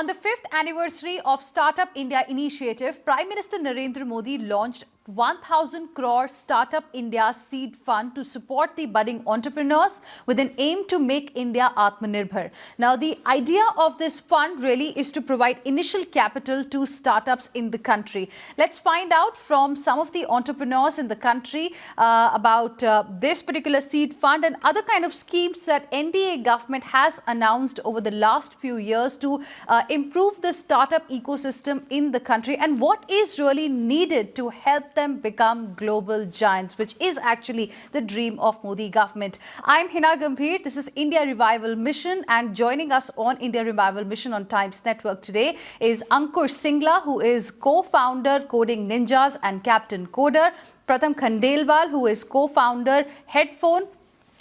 On the 5th anniversary of Startup India initiative, Prime Minister Narendra Modi launched 1,000 crore Startup India seed fund to support the budding entrepreneurs with an aim to make India Atmanirbhar. Now, the idea of this fund really is to provide initial capital to startups in the country. Let's find out from some of the entrepreneurs in the country about this particular seed fund and other kind of schemes that NDA government has announced over the last few years to improve the startup ecosystem in the country and what is really needed to help them become global giants, which is actually the dream of Modi government. I'm Hina Gambhir. This is India Revival Mission, and joining us on India Revival Mission on Times Network today is Ankur Singla, who is co-founder Coding Ninjas and Captain Coder. Pratham Khandelwal, who is co-founder Headphone.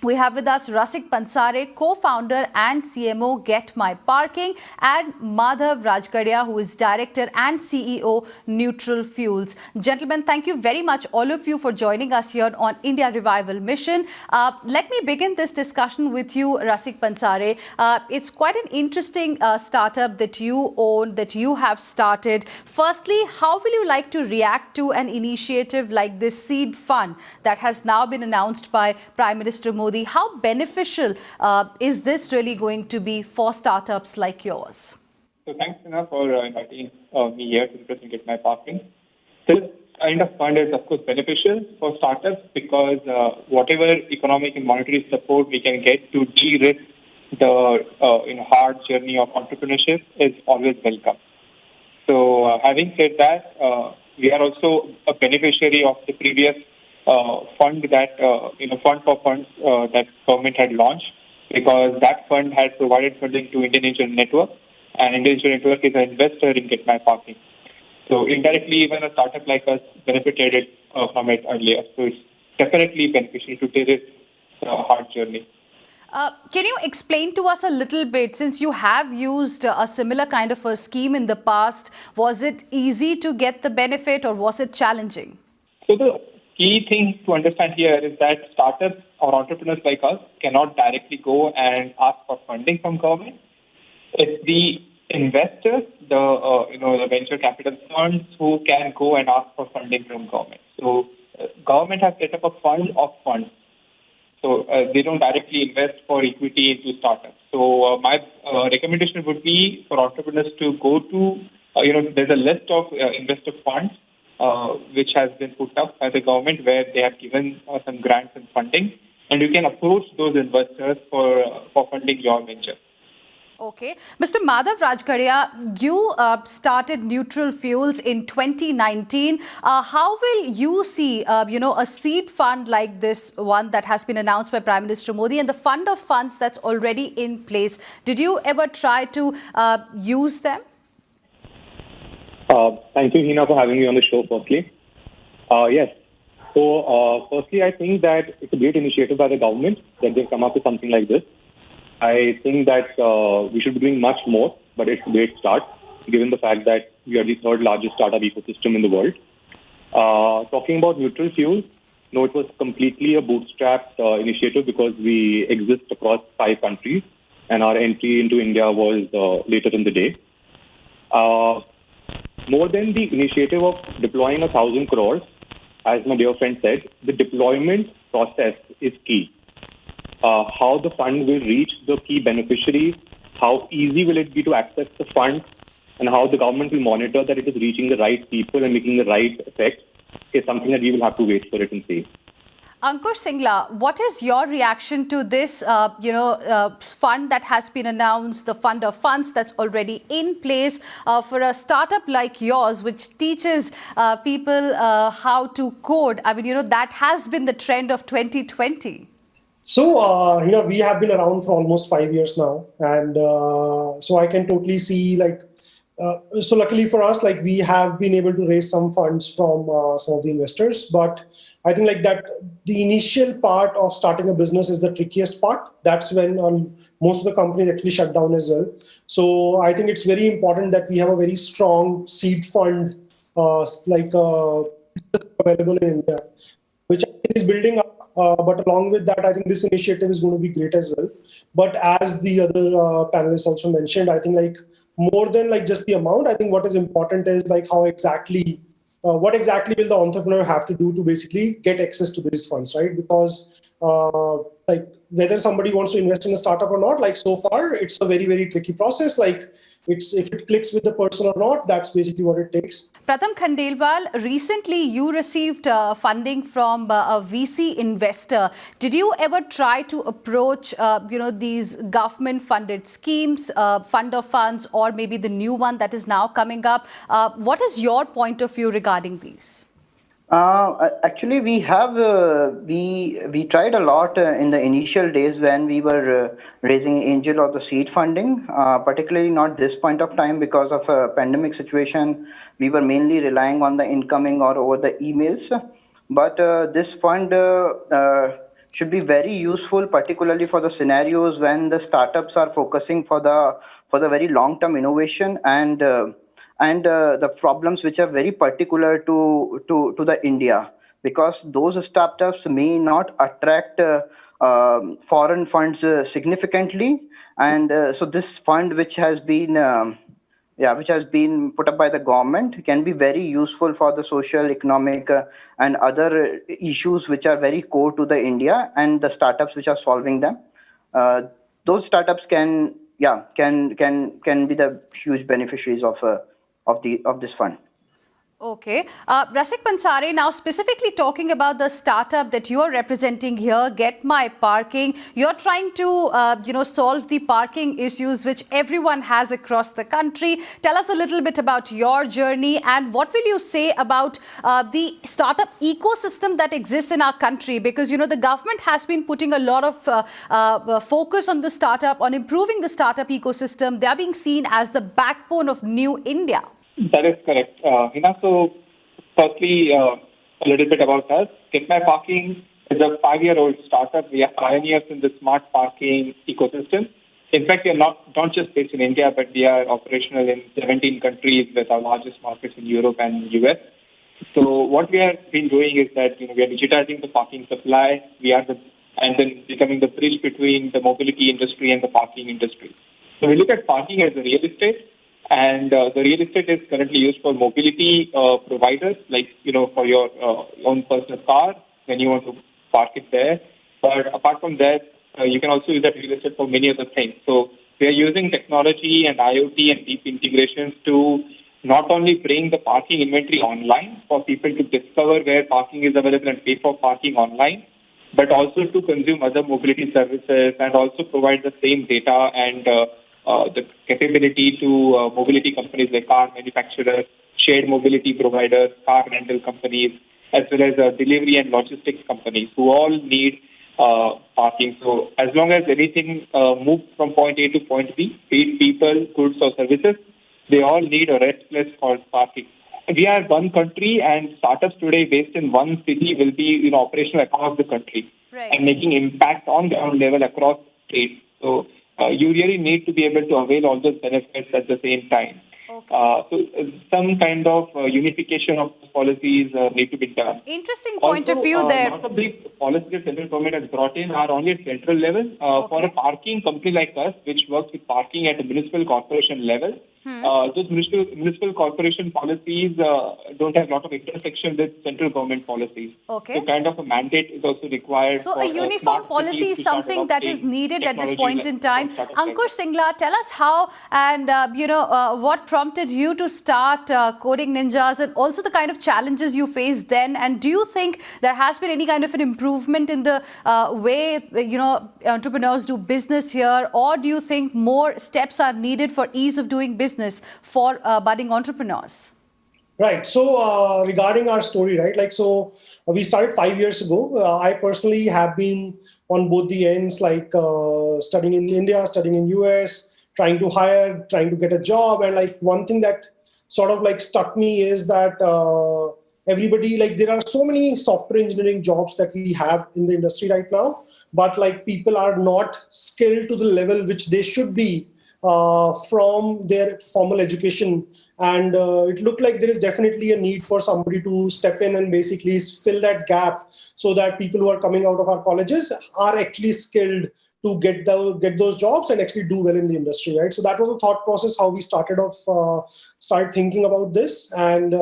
We have with us Rasik Pansare, co-founder and CMO Get My Parking, and Madhav Rajgaria, who is director and CEO Neutral Fuels. Gentlemen, thank you very much, all of you, for joining us here on India Revival Mission. Let me begin this discussion with you, Rasik Pansare. It's quite an interesting startup that you own, that you have started. Firstly, how will you like to react to an initiative like this seed fund that has now been announced by Prime Minister Modi? How beneficial is this really going to be for startups like yours? So thanks, Hina, for inviting me here to represent Get My Parking. This kind of fund is, of course, beneficial for startups because whatever economic and monetary support we can get to de-risk the hard journey of entrepreneurship is always welcome. So having said that, we are also a beneficiary of the previous fund that fund for funds that government had launched, because that fund had provided funding to Indian Angel Network, and Indian Angel Network is an investor in Get My Parking. So indirectly, even a startup like us benefited from it earlier. So it's definitely beneficial to take this hard journey. Can you explain to us a little bit, since you have used a similar kind of a scheme in the past, was it easy to get the benefit or was it challenging? So the key thing to understand here is that startups or entrepreneurs like us cannot directly go and ask for funding from government. It's the investors, the venture capital funds, who can go and ask for funding from government. So government has set up a fund of funds. So they don't directly invest for equity into startups. So my recommendation would be for entrepreneurs to go to, there's a list of investor funds which has been put up by the government, where they have given some grants and funding, and you can approach those investors for funding your venture. Okay. Mr. Madhav Rajgaria, you started Neutral Fuels in 2019. How will you see, a seed fund like this one that has been announced by Prime Minister Modi and the fund of funds that's already in place? Did you ever try to use them? Thank you, Hina, for having me on the show, firstly. Yes. So, firstly, I think that it's a great initiative by the government that they've come up with something like this. I think that we should be doing much more, but it's a great start, given the fact that we are the third largest startup ecosystem in the world. Talking about Neutral Fuels, no, it was completely a bootstrapped initiative because we exist across 5 countries, and our entry into India was later in the day. More than the initiative of deploying 1,000 crores, as my dear friend said, the deployment process is key. How the fund will reach the key beneficiaries, how easy will it be to access the fund, and how the government will monitor that it is reaching the right people and making the right effect is something that we will have to wait for it and see. Ankur Singla, what is your reaction to this, fund that has been announced, the fund of funds that's already in place for a startup like yours, which teaches people how to code? I mean, that has been the trend of 2020. So, we have been around for almost 5 years now. And so I can totally see, so luckily for us, we have been able to raise some funds from some of the investors. But I think that the initial part of starting a business is the trickiest part. That's when most of the companies actually shut down as well. So I think it's very important that we have a very strong seed fund available in India, which I think is building up. But along with that, I think this initiative is going to be great as well. But as the other panelists also mentioned, I think more than like just the amount. I think what is important is like how exactly, what exactly will the entrepreneur have to do to basically get access to these funds, right? Because like whether somebody wants to invest in a startup or not, like so far it's a very, very tricky process. Like it's, if it clicks with the person or not, that's basically what it takes. Pratham Khandelwal, recently you received funding from a VC investor. Did you ever try to approach, these government-funded schemes, fund of funds, or maybe the new one that is now coming up? What is your point of view regarding these? Actually, we tried a lot in the initial days when we were raising angel or the seed funding, particularly not this point of time because of a pandemic situation. We were mainly relying on the incoming or over the emails. But this fund should be very useful, particularly for the scenarios when the startups are focusing for the very long-term innovation and the problems which are very particular to the India, because those startups may not attract foreign funds significantly, and so this fund which has been put up by the government can be very useful for the social, economic, and other issues which are very core to the India and the startups which are solving them. Those startups can be the huge beneficiaries of this fund. Okay. Rasik Pansare, now specifically talking about the startup that you're representing here, Get My Parking, you're trying to, solve the parking issues which everyone has across the country. Tell us a little bit about your journey and what will you say about the startup ecosystem that exists in our country? Because, the government has been putting a lot of focus on the startup, on improving the startup ecosystem. They are being seen as the backbone of New India. That is correct. So firstly, a little bit about us. Get My Parking is a 5-year-old startup. We are pioneers in the smart parking ecosystem. In fact, we are not just based in India, but we are operational in 17 countries with our largest markets in Europe and US. So what we have been doing is that we are digitizing the parking supply. And then becoming the bridge between the mobility industry and the parking industry. So we look at parking as a real estate. And the real estate is currently used for mobility providers, like, for your own personal car when you want to park it there. But apart from that, you can also use that real estate for many other things. So we are using technology and IoT and deep integrations to not only bring the parking inventory online for people to discover where parking is available and pay for parking online, but also to consume other mobility services and also provide the same data and the capability to mobility companies like car manufacturers, shared mobility providers, car rental companies, as well as delivery and logistics companies who all need parking. So as long as anything moves from point A to point B, be it people, goods or services, they all need a rest place for parking. We are one country and startups today based in one city will be operational across the country and making impact on ground level across states. So you really need to be able to avail all those benefits at the same time. So some kind of unification of policies need to be done. Interesting point of view there. A lot of the policies the central government has brought in are only at central level. For a parking company like us, which works with parking at a municipal corporation level, those municipal corporation policies don't have a lot of intersection with central government policies. So kind of a mandate is also required. So a uniform policy is something that is needed at this point in time. Ankush Singla, tell us how and what prompted you to start Coding Ninjas and also the kind of challenges you faced then. And do you think there has been any kind of an improvement in the way entrepreneurs do business here, or do you think more steps are needed for ease of doing business for budding entrepreneurs? Right. So regarding our story, right? So we started 5 years ago. I personally have been on both the ends, studying in India, studying in US, trying to hire, trying to get a job. And one thing that sort of stuck me is that everybody, there are so many software engineering jobs that we have in the industry right now, but people are not skilled to the level which they should be from their formal education. And it looked like there is definitely a need for somebody to step in and basically fill that gap so that people who are coming out of our colleges are actually skilled to get those jobs and actually do well in the industry, right? So that was the thought process, how we started thinking about this. And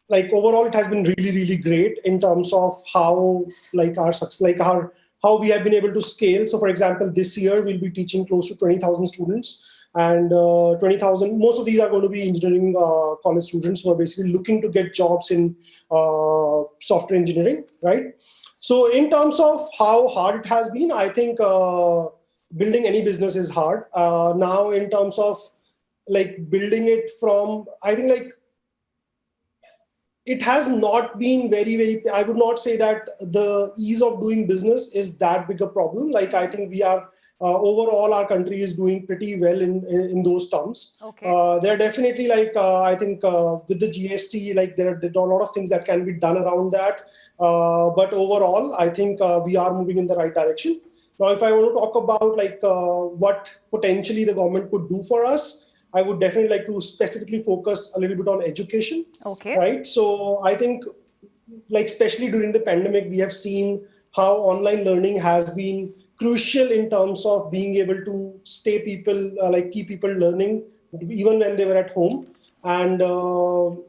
like overall, it has been really, really great in terms of how how we have been able to scale. So for example, this year we'll be teaching close to 20,000 students, and 20,000, most of these are going to be engineering college students who are basically looking to get jobs in software engineering, right? So in terms of how hard it has been, I think building any business is hard. Now in terms of like building it from, I think like it has not been very, I would not say that the ease of doing business is that big a problem. Like I think we are, overall our country is doing pretty well in those terms. Okay. There are definitely like, I think with the GST, like there are a lot of things that can be done around that. But overall, I think we are moving in the right direction. Now, if I want to talk about like what potentially the government could do for us, I would definitely like to specifically focus a little bit on education. Okay. Right. So I think like especially during the pandemic, we have seen how online learning has been crucial in terms of being able to keep people learning even when they were at home. And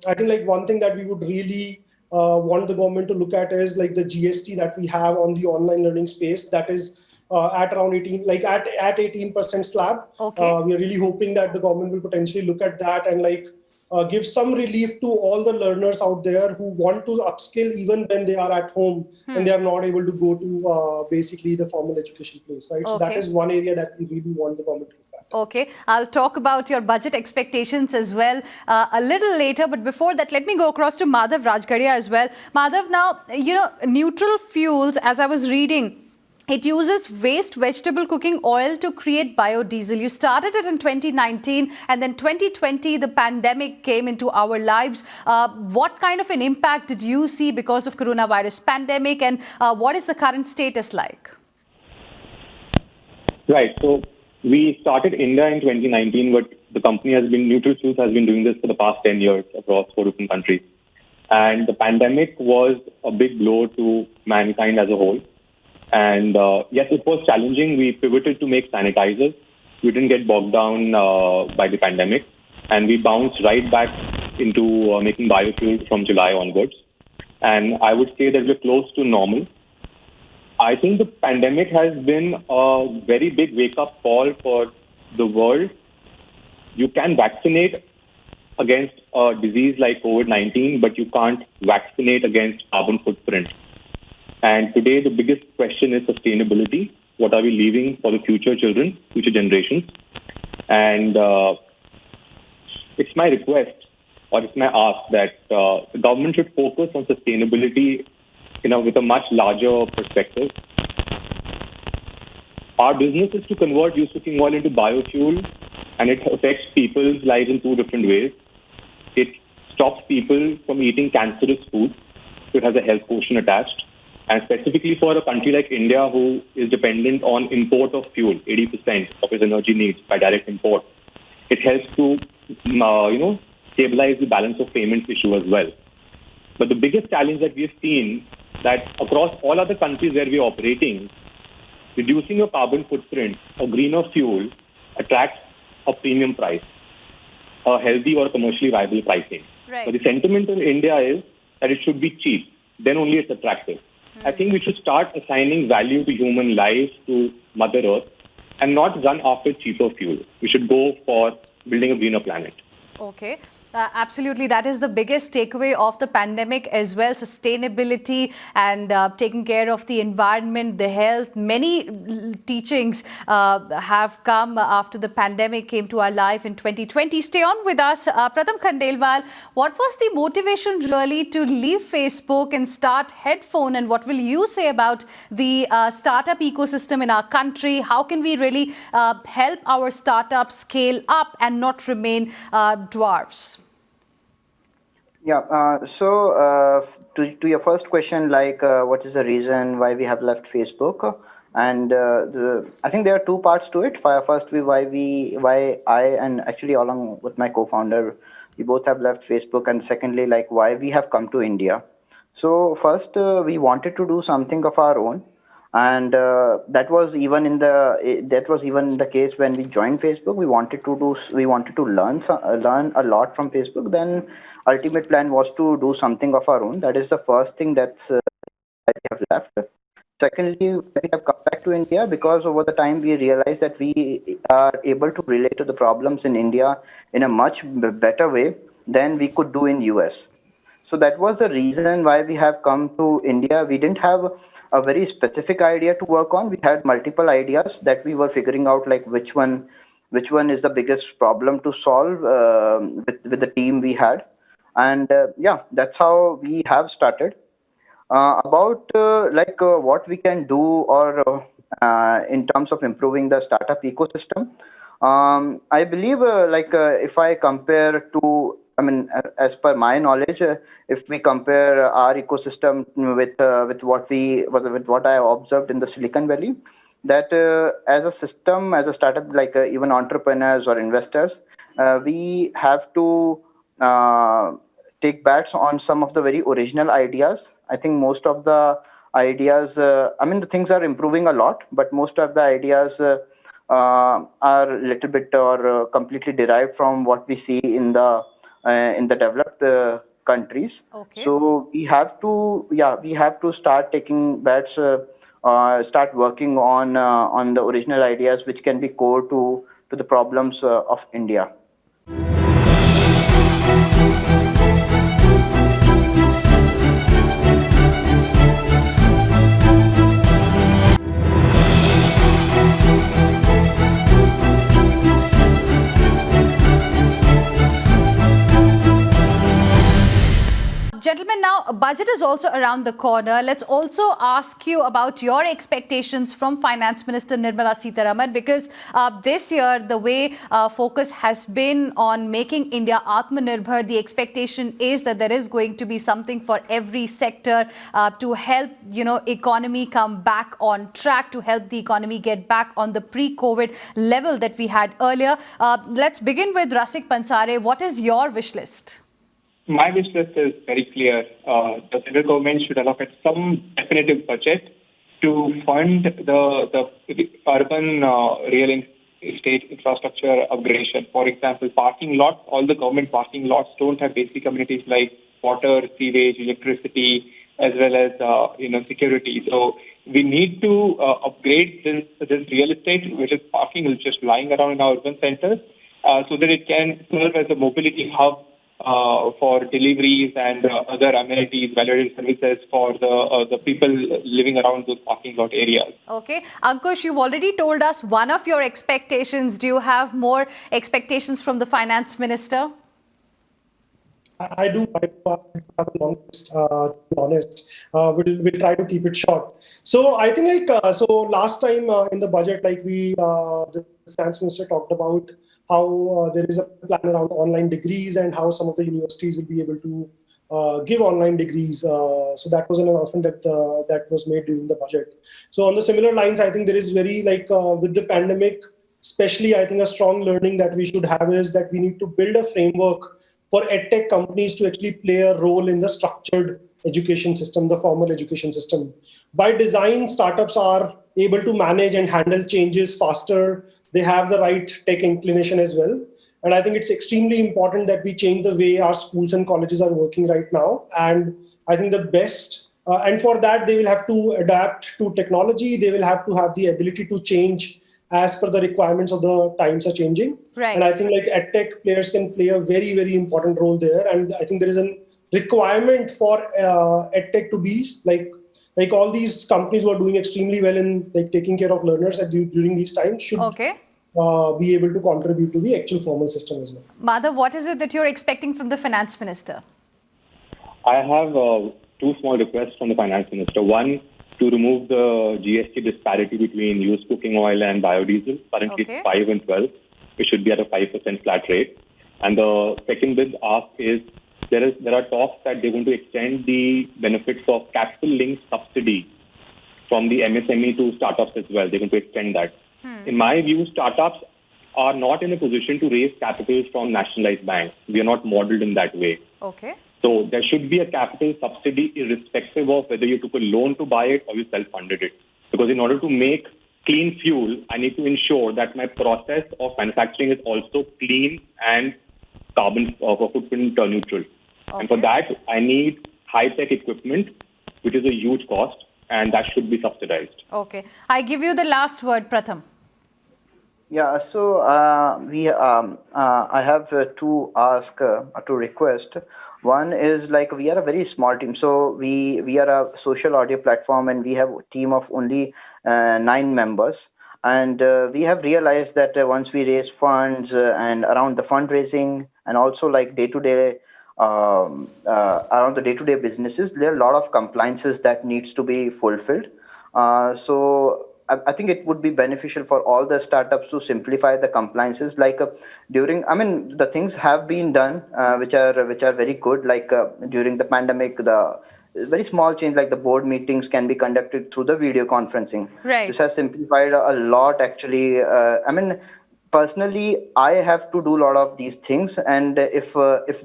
I think like one thing that we would really want the government to look at is like the GST that we have on the online learning space that is at around 18% slab. Okay. We are really hoping that the government will potentially look at that and like give some relief to all the learners out there who want to upskill even when they are at home and they are not able to go to basically the formal education place, right? So that Okay. is one area that we really want the government to look at. Okay, I'll talk about your budget expectations as well a little later. But before that, let me go across to Madhav Rajgaria as well. Madhav, now, neutral fuels, as I was reading, it uses waste vegetable cooking oil to create biodiesel. You started it in 2019 and then 2020, the pandemic came into our lives. What kind of an impact did you see because of coronavirus pandemic, and what is the current status like? Right. So we started India in 2019, but the company Neutral Fuels has been doing this for the past 10 years across 4 different countries. And the pandemic was a big blow to mankind as a whole. And yes, it was challenging. We pivoted to make sanitizers. We didn't get bogged down by the pandemic. And we bounced right back into making biofuels from July onwards. And I would say that we're close to normal. I think the pandemic has been a very big wake-up call for the world. You can vaccinate against a disease like COVID-19, but you can't vaccinate against carbon footprint. And today, the biggest question is sustainability. What are we leaving for the future children, future generations? And it's my request, or it's my ask, that the government should focus on sustainability, with a much larger perspective. Our business is to convert used cooking oil into biofuel, and it affects people's lives in 2 different ways. It stops people from eating cancerous food, so it has a health quotient attached. And specifically for a country like India, who is dependent on import of fuel, 80% of its energy needs by direct import, it helps to, stabilize the balance of payments issue as well. But the biggest challenge that we have seen that across all other countries where we are operating, reducing your carbon footprint or greener fuel attracts a premium price, a healthy or commercially viable pricing. Right. But the sentiment in India is that it should be cheap, then only it's attractive. I think we should start assigning value to human life, to Mother Earth, and not run after cheaper fuel. We should go for building a greener planet. Okay, absolutely. That is the biggest takeaway of the pandemic as well. Sustainability and taking care of the environment, the health. Many teachings have come after the pandemic came to our life in 2020. Stay on with us. Pratham Khandelwal, what was the motivation really to leave Facebook and start Headphone? And what will you say about the startup ecosystem in our country? How can we really help our startups scale up and not remain dwarfs? Yeah. So to your first question, like what is the reason why we have left Facebook? And I think there are two parts to it. First, why I, and actually along with my co-founder, we both have left Facebook, and secondly, like why we have come to India. So first, we wanted to do something of our own, and that was even that was even the case when we joined Facebook. We wanted to learn a lot from Facebook. Then ultimate plan was to do something of our own. That is the first thing that we have left. Secondly, we have come back to India because over the time we realized that we are able to relate to the problems in India in a much better way than we could do in US. So that was the reason why we have come to India. We didn't have a very specific idea to work on. We had multiple ideas that we were figuring out, like which one is the biggest problem to solve with the team we had. And yeah, that's how we have started. About what we can do, or in terms of improving the startup ecosystem, I believe if I compare to, I mean, as per my knowledge, if we compare our ecosystem with what I observed in the Silicon Valley, that as a system, as a startup, even entrepreneurs or investors, we have to take bets on some of the very original ideas. I think most of the ideas, I mean, the things are improving a lot, but most of the ideas are a little bit or completely derived from what we see in the developed countries. Okay. So we have to start taking bets, start working on the original ideas which can be core to the problems of India. Gentlemen, now budget is also around the corner. Let's also ask you about your expectations from Finance Minister Nirmala Sitharaman, because this year the way focus has been on making India Atmanirbhar. The expectation is that there is going to be something for every sector to help economy come back on track, to help the economy get back on the pre-COVID level that we had earlier. Let's begin with Rasik Pansare. What is your wish list? My wish list is very clear. The central government should allocate some definitive budget to fund the urban real estate infrastructure upgradation. For example, parking lots. All the government parking lots don't have basic amenities like water, sewage, electricity, as well as security. So we need to upgrade this real estate, which is parking, which is lying around in our urban centers, so that it can serve as a mobility hub for deliveries and other amenities, value-added services for the people living around those parking lot areas. Okay. Ankush, you've already told us one of your expectations. Do you have more expectations from the Finance Minister? I do have a long list, to be honest. We'll try to keep it short. So I think so last time in the budget, the finance minister talked about how there is a plan around online degrees and how some of the universities will be able to give online degrees. So that was an announcement that was made during the budget. So on the similar lines, I think there is very with the pandemic, especially I think a strong learning that we should have is that we need to build a framework for edtech companies to actually play a role in the structured education system, the formal education system. By design, startups are able to manage and handle changes faster. They have the right tech inclination as well. And I think it's extremely important that we change the way our schools and colleges are working right now. And I think the best, and for that, they will have to adapt to technology. They will have to have the ability to change as per the requirements of the times are changing. Right. And I think edtech players can play a very, very important role there. And I think there is a requirement for edtech to be like all these companies who are doing extremely well in taking care of learners during these times should be able to contribute to the actual formal system as well. Madhav, what is it that you're expecting from the Finance Minister? I have two small requests from the Finance Minister. One, to remove the GST disparity between used cooking oil and biodiesel. Currently, it's 5 and 12. It should be at a 5% flat rate. And the second big ask is there are talks that they're going to extend the benefits of capital-linked subsidy from the MSME to startups as well. They're going to extend that. In my view, startups are not in a position to raise capital from nationalized banks. We are not modeled in that way. Okay. So there should be a capital subsidy irrespective of whether you took a loan to buy it or you self-funded it. Because in order to make clean fuel, I need to ensure that my process of manufacturing is also clean and carbon footprint neutral. And for that, I need high-tech equipment, which is a huge cost, and that should be subsidized. Okay. I give you the last word, Pratham. Yeah, so I have to ask, to request. One is like we are a very small team, so we are a social audio platform, and we have a team of only 9 members. And we have realized that once we raise funds and around the fundraising and also like day-to-day around the day-to-day businesses, there are a lot of compliances that needs to be fulfilled. So I think it would be beneficial for all the startups to simplify the compliances. Like the things have been done, which are very good. Like during the pandemic, the very small change, like the board meetings can be conducted through the video conferencing. Right. This has simplified a lot, actually. Personally, I have to do a lot of these things, and if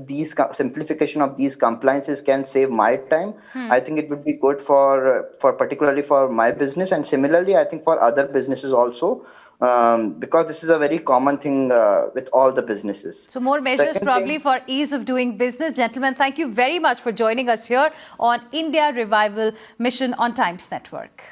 these simplification of these compliances can save my time, I think it would be good for particularly for my business, and similarly, I think for other businesses also, because this is a very common thing with all the businesses. So more measures Second probably thing- for ease of doing business. Gentlemen, thank you very much for joining us here on India Revival Mission on Times Network.